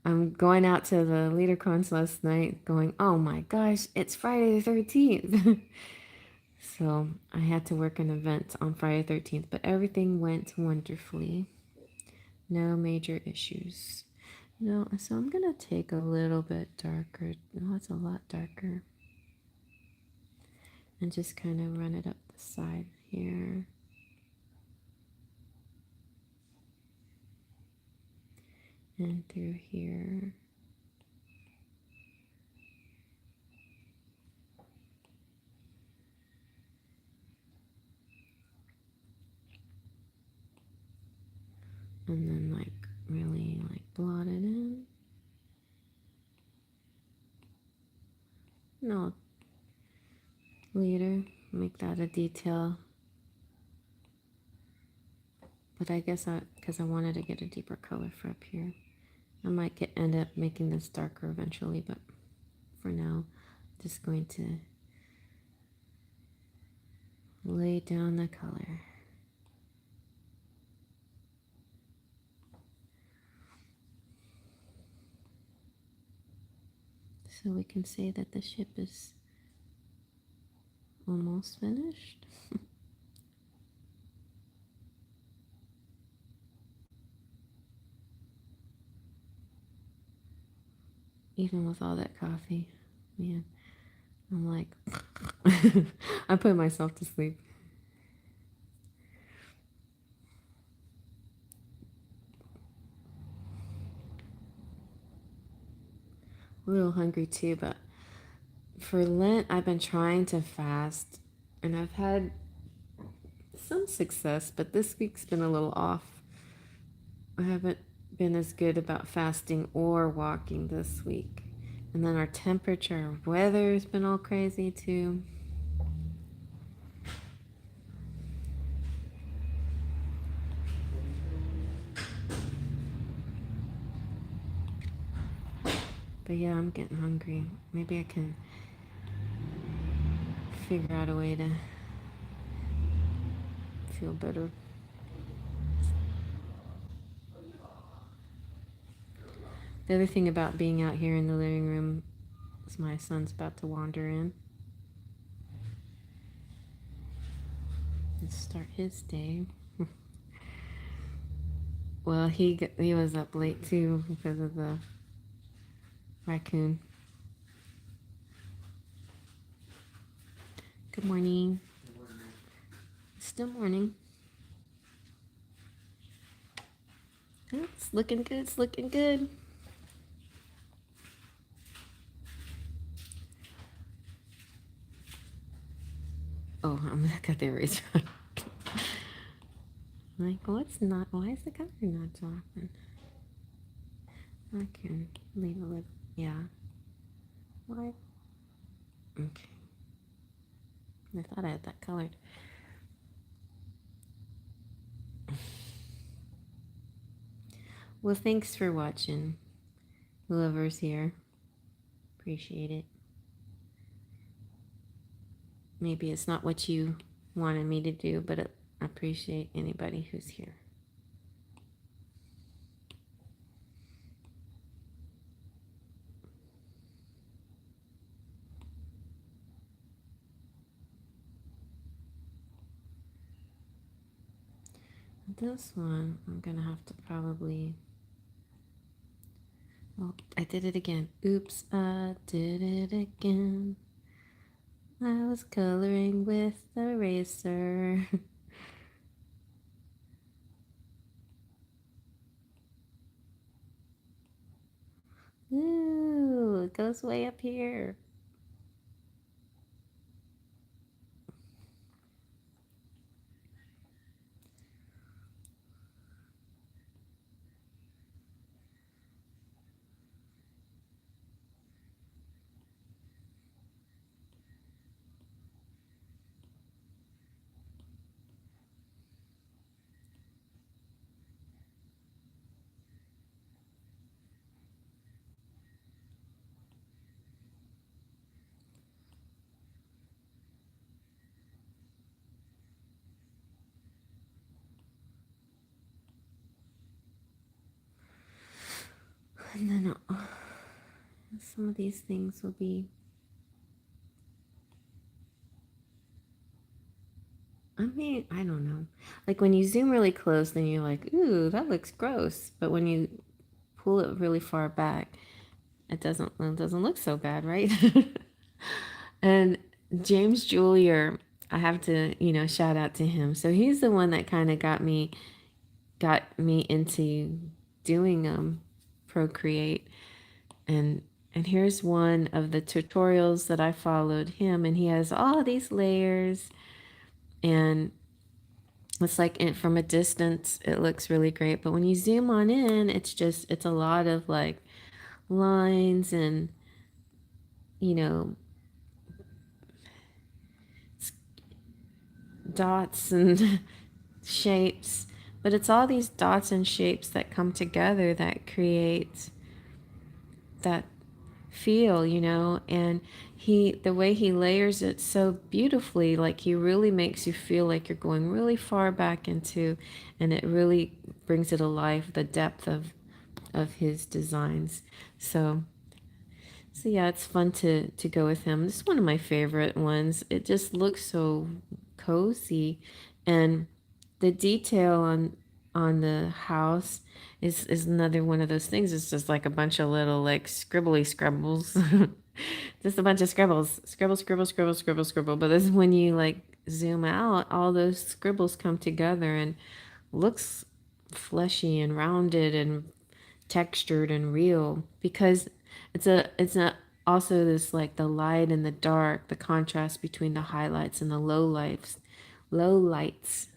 I'm going out to the LeaderCons last night going, oh my gosh, it's Friday the 13th. So I had to work an event on Friday the 13th, but everything went wonderfully. No major issues. No, so I'm gonna take a little bit darker. No, it's a lot darker. And just kind of run it up the side here. And through here. And then like really like blot it in. No, later make that a detail. But I guess because I wanted to get a deeper color for up here. I might end up making this darker eventually, but for now, just going to lay down the color. So we can say that the ship is almost finished. Even with all that coffee, man, I'm like, I put myself to sleep. A little hungry too, but for Lent, I've been trying to fast, and I've had some success, but this week's been a little off. I haven't been as good about fasting or walking this week. And then our temperature, weather has been all crazy too. But yeah, I'm getting hungry. Maybe I can figure out a way to feel better. The other thing about being out here in the living room is my son's about to wander in and start his day. Well, he was up late too because of the raccoon. Good morning. It's still morning. It's looking good. It's looking good. Oh, I'm back at the eraser. Like, what's not? Why is the color not dropping? I can leave a little. Yeah. Why? Okay. I thought I had that colored. Well, thanks for watching, whoever's here. Appreciate it. Maybe it's not what you wanted me to do, but I appreciate anybody who's here. This one, I'm gonna have to probably. Oh, I did it again. Oops, I did it again. I was coloring with the eraser. Ooh, it goes way up here. And then some of these things will be, I mean, I don't know. Like when you zoom really close, then you're like, ooh, that looks gross. But when you pull it really far back, it doesn't look so bad, right? And James Julier, I have to, shout out to him. So he's the one that kind of got me into doing Procreate. And here's one of the tutorials that I followed him, and he has all these layers, and it's like from a distance it looks really great, but when you zoom on in, it's a lot of like lines and you know dots and shapes, but it's all these dots and shapes that come together that create that feel, and the way he layers it so beautifully, like he really makes you feel like you're going really far back into, and it really brings it alive, the depth of his designs. So yeah, it's fun to go with him. This is one of my favorite ones. It just looks so cozy, and the detail on the house is another one of those things. It's just like a bunch of little like scribbly scribbles. Just a bunch of scribbles. Scribble, scribble, scribble, scribble, scribble. But this when you like zoom out, all those scribbles come together and looks fleshy and rounded and textured and real, because it's a also this like the light and the dark, the contrast between the highlights and the low lights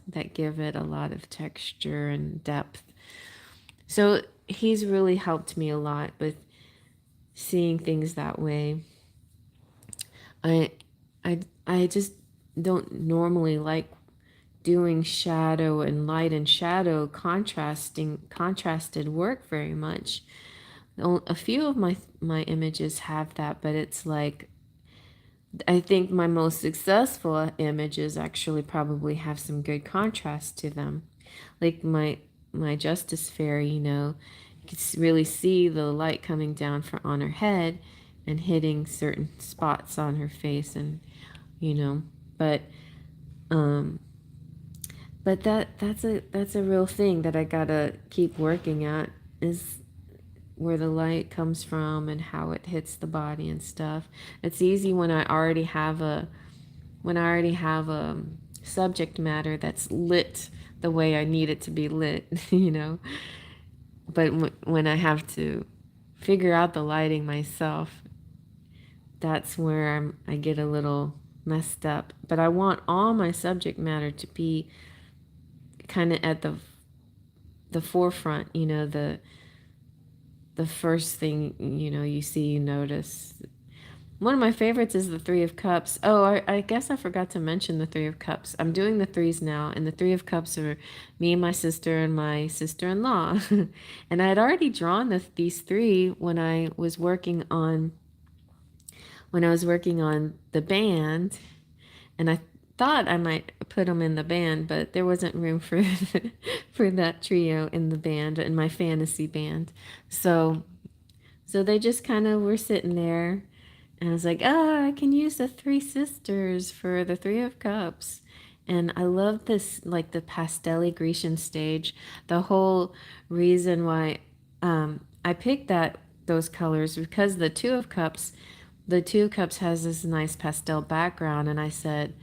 that give it a lot of texture and depth. So he's really helped me a lot with seeing things that way. I I just don't normally like doing shadow and light and shadow contrasted work very much. A few of my images have that, but it's like I think my most successful images actually probably have some good contrast to them. Like my Justice Fairy, you can really see the light coming down on her head and hitting certain spots on her face, and you know, but um but that's a real thing that I gotta keep working at, is where the light comes from and how it hits the body and stuff. It's easy when I already have a subject matter that's lit the way I need it to be lit, But when I have to figure out the lighting myself, that's where I get a little messed up. But I want all my subject matter to be kind of at the forefront, the first thing, you see, you notice. One of my favorites is the Three of Cups. Oh, I guess I forgot to mention the Three of Cups. I'm doing the threes now, and the Three of Cups are me and my sister and my sister-in-law. And I had already drawn these three when I was working on the band, and I thought I might put them in the band, but there wasn't room for for that trio in the band, in my fantasy band. So they just kind of were sitting there, and I was like, I can use the three sisters for the Three of Cups. And I love this, like the pastel Grecian stage. The whole reason why I picked those colors, because the Two of Cups has this nice pastel background, and I said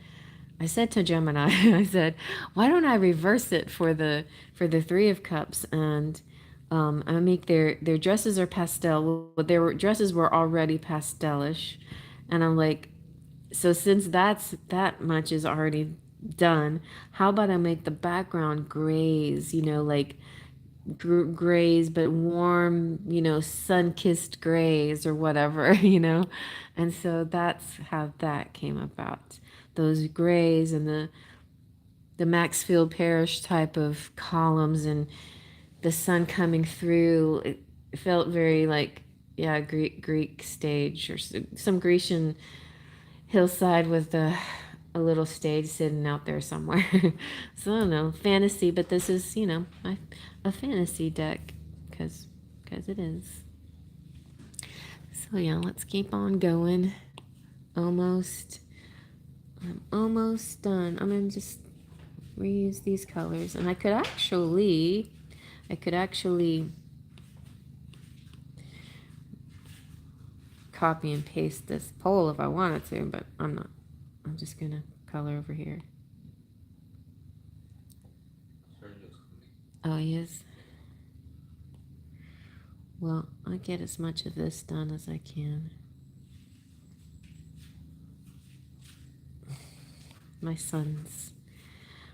to Gemini, I said, why don't I reverse it for the Three of Cups, and I make their dresses are pastel, but their dresses were already pastelish, and I'm like, so since that much is already done, how about I make the background grays, like grays, but warm, sun-kissed grays or whatever, and so that's how that came about. Those grays and the Maxfield Parrish type of columns and the sun coming through. It felt very like, yeah, Greek stage, or some Grecian hillside with a little stage sitting out there somewhere. So I don't know, fantasy, but this is, a fantasy deck, because it is. So yeah, let's keep on going. Almost. I'm almost done. I'm gonna just reuse these colors, and I could actually copy and paste this pole if I wanted to, but I'm not. I'm just gonna color over here. Oh, he is. Well, I get as much of this done as I can. My sons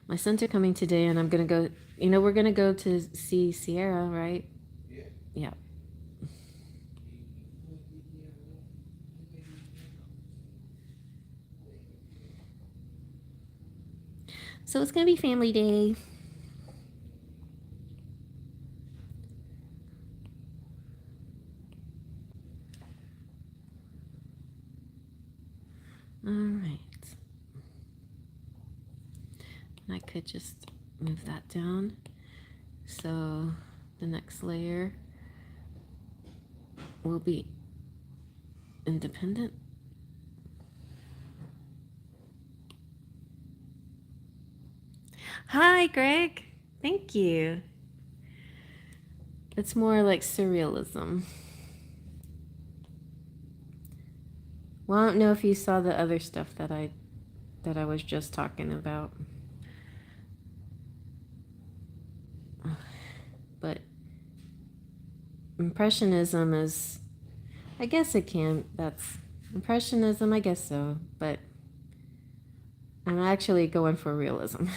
are coming today, and I'm gonna go. You know, we're gonna go to see Sierra, right? Yeah. So it's gonna be family day. All right. I could just move that down. So the next layer will be independent. Hi, Greg. Thank you. It's more like surrealism. Well, I don't know if you saw the other stuff that I was just talking about. But Impressionism is, I guess it can, that's Impressionism, I guess so, but I'm actually going for realism.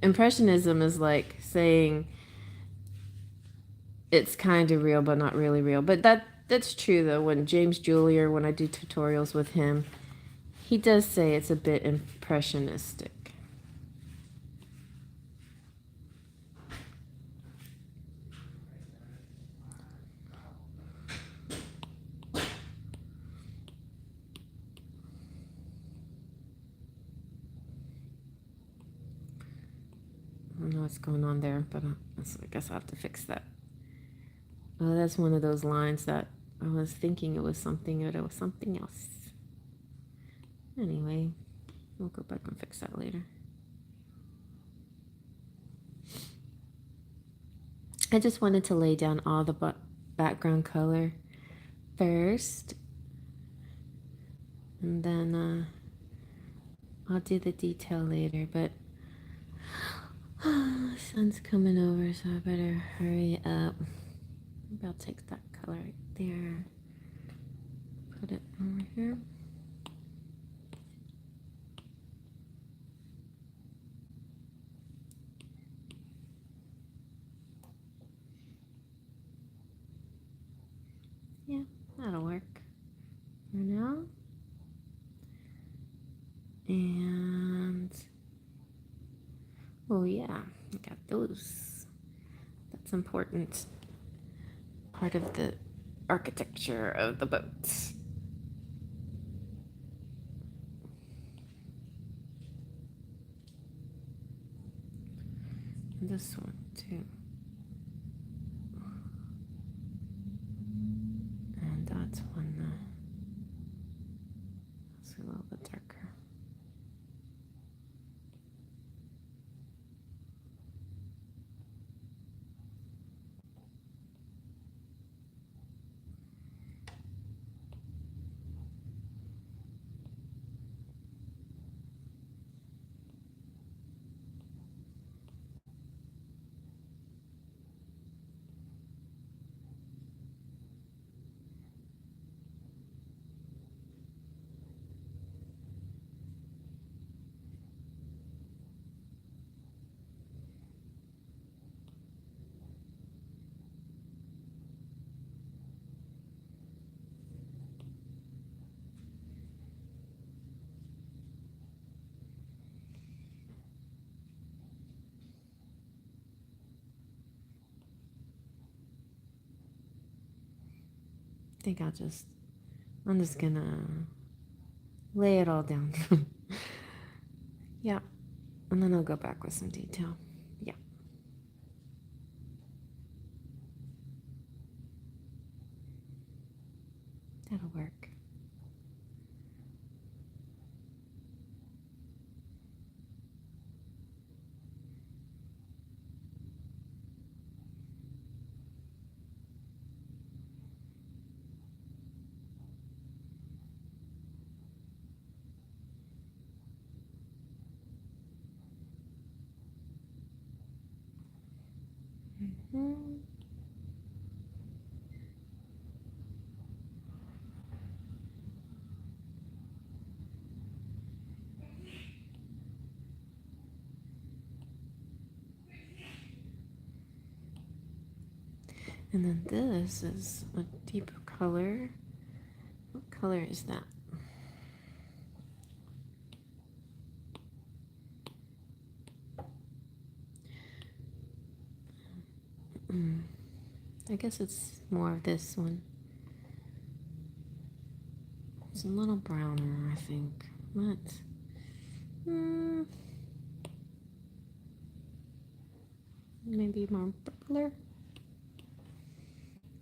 Impressionism is like saying it's kind of real but not really real. But that's true though. When James Julier, when I do tutorials with him, he does say it's a bit impressionistic. I don't know what's going on there, but I guess I'll have to fix that. Oh, that's one of those lines that I was thinking it was something, but it was something else. Anyway, we'll go back and fix that later. I just wanted to lay down all the background color first, and then I'll do the detail later, but sun's coming over, so I better hurry up. Maybe I'll take that color right there, put it over here. Yeah, that'll work for now. And oh yeah, I got those. That's important part of the architecture of the boat. And this one too. And that's one that's a little bit darker. I think I'm just gonna lay it all down. Yeah, and then I'll go back with some detail. Yeah. That'll work. Mm-hmm. And then this is a deeper color. What color is that? I guess it's more of this one. It's a little browner, I think. What? Maybe more purpler.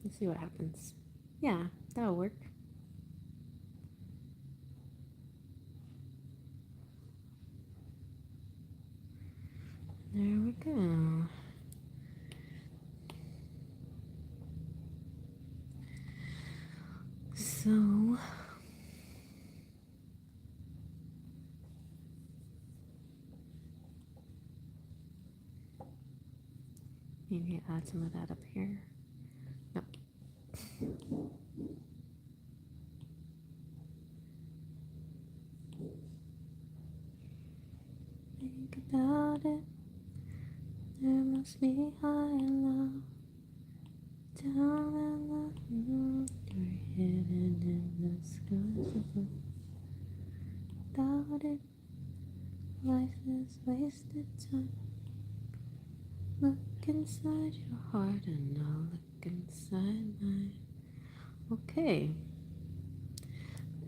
Let's see what happens. Yeah, that'll work. There we go. So maybe add some of that up here. Nope. Think about it. There must be high and low. Down and low. You're hidden in the skies above. Without it, life is wasted time. Look inside your heart and I'll look inside mine. Okay.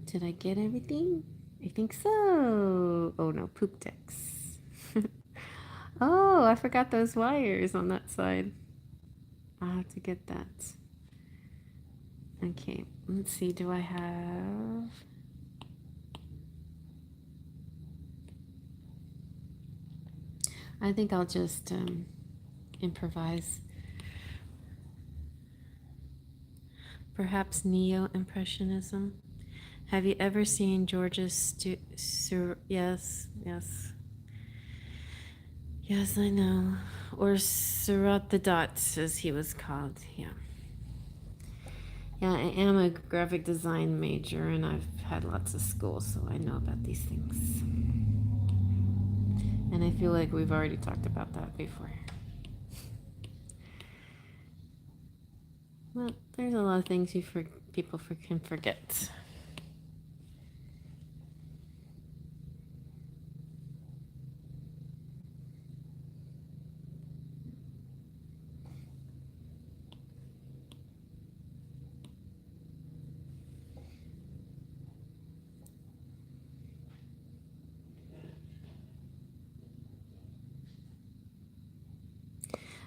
Did I get everything? I think so. Oh no, poop decks. Oh, I forgot those wires on that side. I'll have to get that. Okay, let's see. Do I have... I think I'll just improvise. Perhaps Neo-Impressionism. Have you ever seen George's yes, yes. Yes, I know. Or Surat the Dots, as he was called. Yeah. Yeah, I am a graphic design major, and I've had lots of school, so I know about these things. And I feel like we've already talked about that before. Well, there's a lot of things people can forget.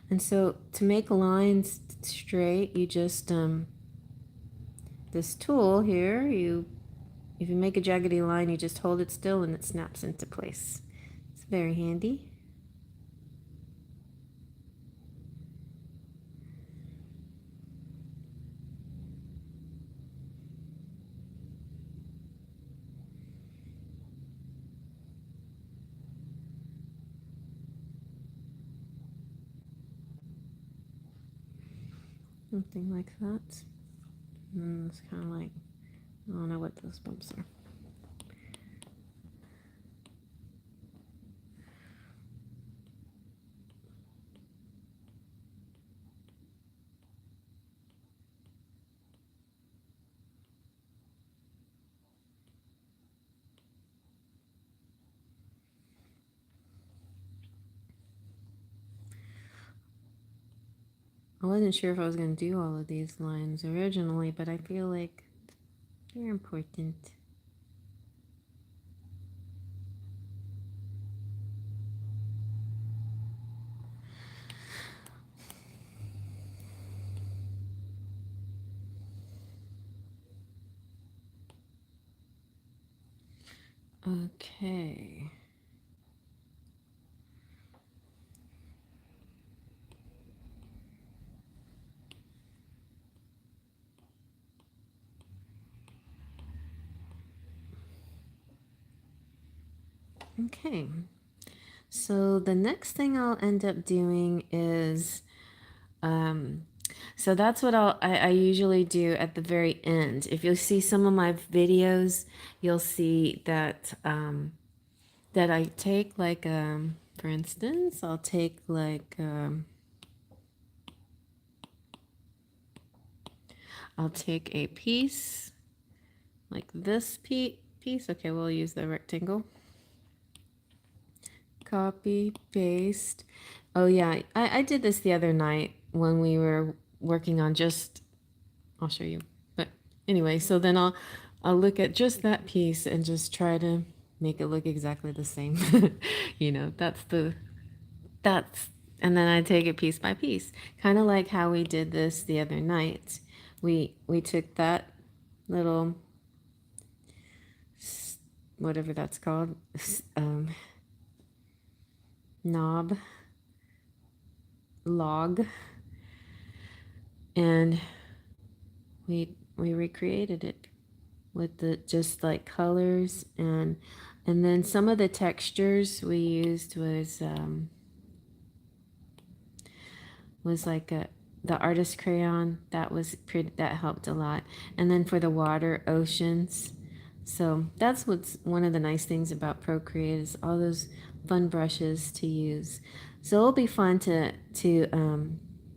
And so to make lines straight, you just, this tool here, if you make a jaggedy line, you just hold it still and it snaps into place. It's very handy. Something like that. And it's kind of like, I don't know what those bumps are. I wasn't sure if I was going to do all of these lines originally, but I feel like they're important. Okay. Okay. So the next thing I'll end up doing is, so that's what I usually do at the very end. If you'll see some of my videos, you'll see that, that I take like, for instance, I'll take like, I'll take a piece like this piece. Okay, we'll use the rectangle. Copy, paste. Oh yeah, I did this the other night when we were working on just, I'll show you. But anyway, so then I'll look at just that piece and just try to make it look exactly the same. You know, that's, and then I take it piece by piece. Kind of like how we did this the other night. We took that little, whatever that's called, knob, log, and we recreated it with the just like colors, and then some of the textures we used was like the artist crayon. That was pretty, that helped a lot. And then for the water, oceans. So that's what's one of the nice things about Procreate, is all those fun brushes to use. So it'll be fun to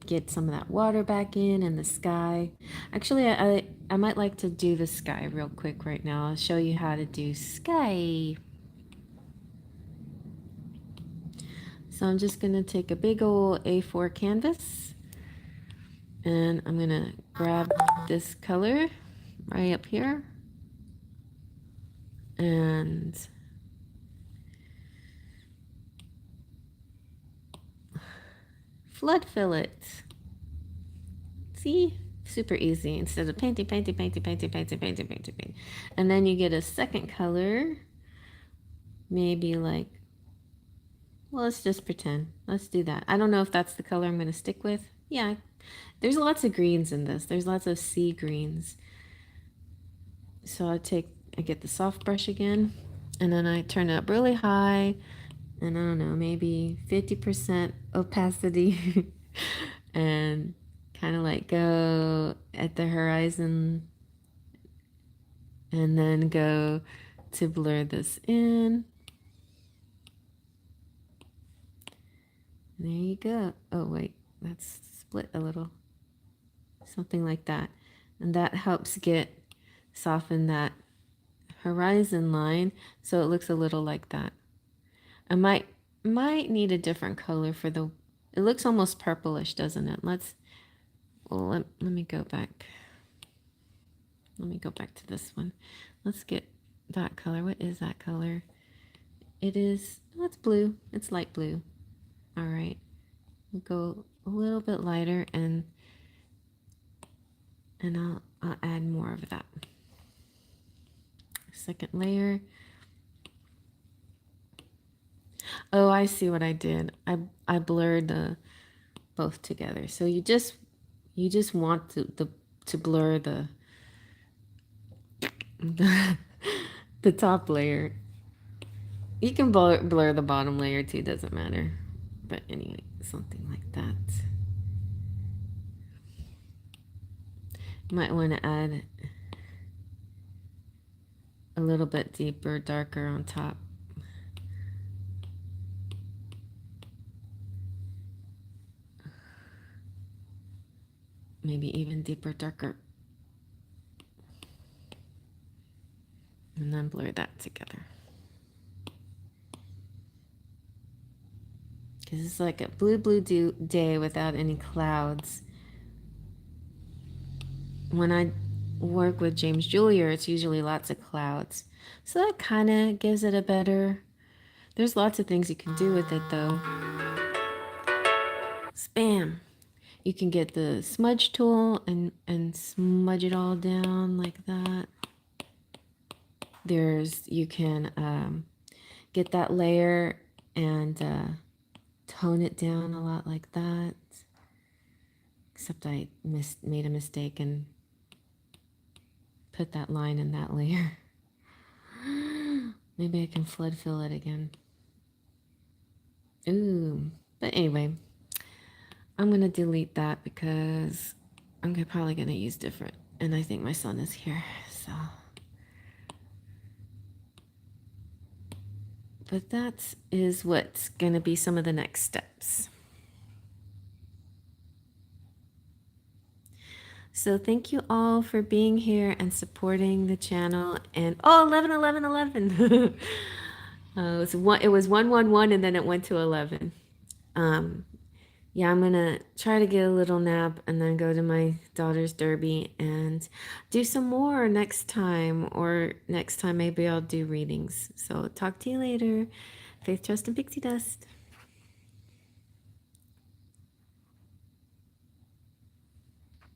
get some of that water back in, and the sky. Actually, I might like to do the sky real quick right now. I'll show you how to do sky. So I'm just gonna take a big old A4 canvas, and I'm gonna grab this color right up here and flood fill it. See? Super easy. Instead of painting. And then you get a second color. Maybe like, well, let's just pretend. Let's do that. I don't know if that's the color I'm going to stick with. Yeah, there's lots of greens in this. There's lots of sea greens. So I get the soft brush again, and then I turn it up really high, and I don't know, maybe 50% opacity, and kind of like go at the horizon, and then go to blur this in. There you go. Oh wait, that's split a little. Something like that. And that helps soften that horizon line so it looks a little like that. I might need a different color for the, it looks almost purplish, doesn't it? Let me go back. Let me go back to this one. Let's get that color. What is that color? It is, oh, it's blue. It's light blue. All right. We'll go a little bit lighter, and I'll add more of that. Second layer. Oh, I see what I did. I blurred the both together. So you just want to blur the the top layer. You can blur the bottom layer too, doesn't matter. But anyway, something like that. You might want to add a little bit deeper, darker on top. Maybe even deeper, darker. And then blur that together. Because it's like a blue day without any clouds. When I work with James Julier, it's usually lots of clouds. So that kind of gives it a better, there's lots of things you can do with it though. Spam. You can get the smudge tool and smudge it all down like that. you can get that layer and tone it down a lot like that. Except I made a mistake and put that line in that layer. Maybe I can flood fill it again. Ooh, but anyway, I'm gonna delete that because I'm probably gonna use different. And I think my son is here, so. But that is what's gonna be some of the next steps. So thank you all for being here and supporting the channel. And oh, 11, 11, 11. It was 111 and then it went to 11. Yeah, I'm gonna try to get a little nap and then go to my daughter's derby and do some more next time, or next time maybe I'll do readings. So talk to you later. Faith, trust, and pixie dust.